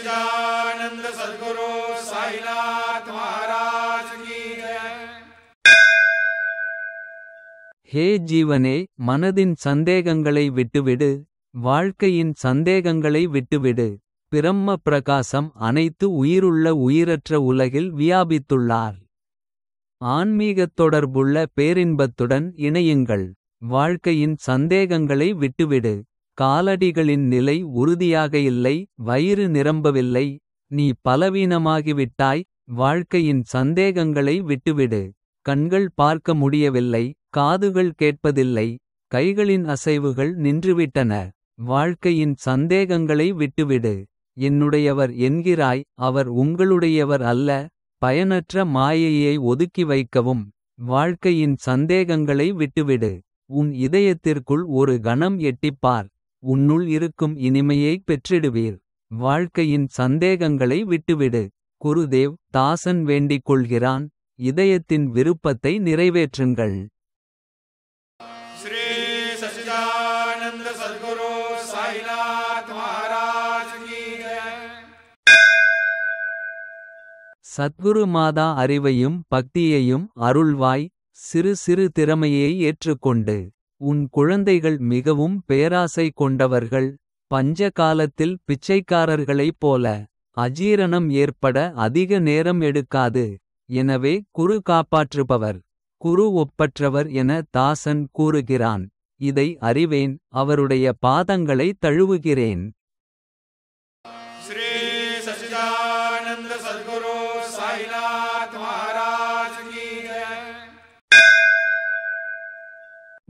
सच्चिदानंद सद्गुरु साईनाथ महाराज की जय। ஹே ஜீவனே, மனதின் சந்தேகங்களை விட்டுவிடு. வாழ்க்கையின் சந்தேகங்களை விட்டுவிடு. பிரம்ம பிரகாசம் அனைத்து உயிருள்ள உயிரற்ற உலகில் வியாபித்துள்ளார். ஆன்மீகத் தொடர்புள்ள பேரின்பத்துடன் இணையுங்கள். வாழ்க்கையின் சந்தேகங்களை விட்டுவிடு. காலடிகளின் நிலை உறுதியாக இல்லை, வயிறு நிரம்பவில்லை. நீ பலவீனமாகிவிட்டாய். வாழ்க்கையின் சந்தேகங்களை விட்டுவிடு. கண்கள் பார்க்க முடியவில்லை, காதுகள் கேட்பதில்லை. கைகளின் அசைவுகள் நின்றுவிட்டன. வாழ்க்கையின் சந்தேகங்களை விட்டுவிடு. என்னுடையவர் என்கிறாய், அவர் உங்களுடையவர் அல்ல. பயனற்ற மாயையை ஒதுக்கி வைக்கவும். வாழ்க்கையின் சந்தேகங்களை விட்டுவிடு. உன் இதயத்திற்குள் ஒரு கணம் எட்டிப்பார். உன்னுள் இருக்கும் இனிமையைப் பெற்றிடுவீர். வாழ்க்கையின் சந்தேகங்களை விட்டுவிடு. குருதேவ் தாசன் வேண்டிக் கொள்கிறான். இதயத்தின் விருப்பத்தை நிறைவேற்றுங்கள். श्री सच्चिदानंद सद्गुरु साईनाथ महाराज की जय। சத்குரு மாதா அறிவையும் பக்தியையும் அருள்வாய். சிறு சிறு திறமையை ஏற்றுக்கொண்டு. உன் குழந்தைகள் மிகவும் பேராசை கொண்டவர்கள். பஞ்ச காலத்தில் பிச்சைக்காரர்களைப் போல. அஜீரணம் ஏற்பட அதிக நேரம் எடுக்காது. எனவே குரு காப்பாற்றுபவர். குரு ஒப்பற்றவர் என தாசன் கூறுகிறான். இதை அறிவேன், அவருடைய பாதங்களை தழுவுகிறேன். श्री सच्चिदानंद सद्गुरु साईनाथ महाराज की जय।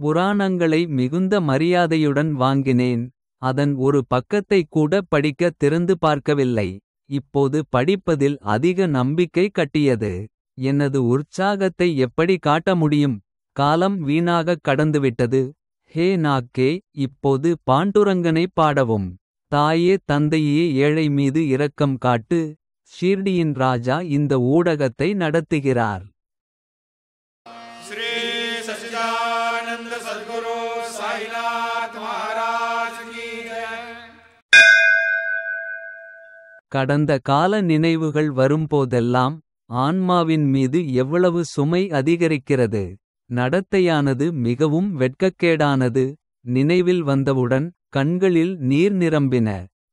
புராணங்களை மிகுந்த மரியாதையுடன் வாங்கினேன். அதன் ஒரு பக்கத்தை கூட படிக்க திறந்து பார்க்கவில்லை. இப்போது படிப்பதில் அதிக நம்பிக்கை கட்டியது. எனது உற்சாகத்தை எப்படி காட்ட முடியும்? காலம் வீணாகக் கடந்துவிட்டது. ஹே நாக்கே, இப்போது பாண்டுரங்கனைப் பாடவும். தாயே தந்தையே, ஏழை மீது இரக்கம் காட்டு. ஷீர்டியின் ராஜா இந்த ஊடகத்தை நடத்துகிறார். श्री सच्चिदानंद सद्गुरु साईनाथ महाराज की जय। கடந்த கால நினைவுகள் வரும்போதெல்லாம். ஆன்மாவின் மீது எவ்வளவு சுமை அதிகரிக்கிறது. நடத்தையானது மிகவும் வெட்கக்கேடானது. நினைவில் வந்தவுடன் கண்களில் நீர் நிரம்பின.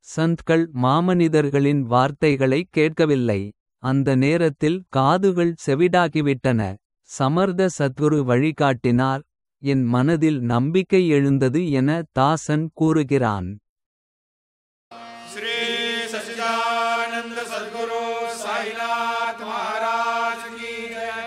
சந்த்கள் மாமனிதர்களின் வார்த்தைகளை கேட்கவில்லை. அந்த நேரத்தில் காதுகள் செவிடாகிவிட்டன. சமர்த சத்குரு வழிகாட்டினார். என் மனதில் நம்பிக்கை எழுந்தது என தாசன் கூறுகிறான். श्री सच्चिदानंद सद्गुरु साईनाथ महाराज की जय।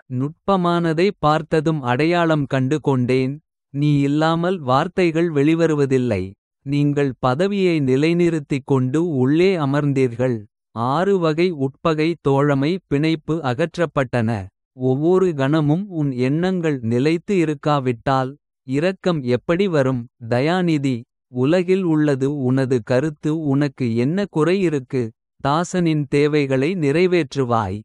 நுட்பமானதை பார்த்ததும் அடையாளம் கண்டு கொண்டேன். நீ இல்லாமல் வார்த்தைகள் வெளிவருவதில்லை. நீங்கள் பதவியை நிலைநிறுத்திக் கொண்டு உள்ளே அமர்ந்தீர்கள். 6 வகை உட்பகை தோழமை பிணைப்பு அகற்றப்பட்டன. ஒவ்வொரு கணமும் உன் எண்ணங்கள் நிலைத்து இருக்காவிட்டால். இரக்கம் எப்படி வரும்? தயாநிதி, உலகில் உள்ளது உனது கருத்து. உனக்கு என்ன குறை இருக்கு? தாசனின் தேவைகளை நிறைவேற்றுவாய்.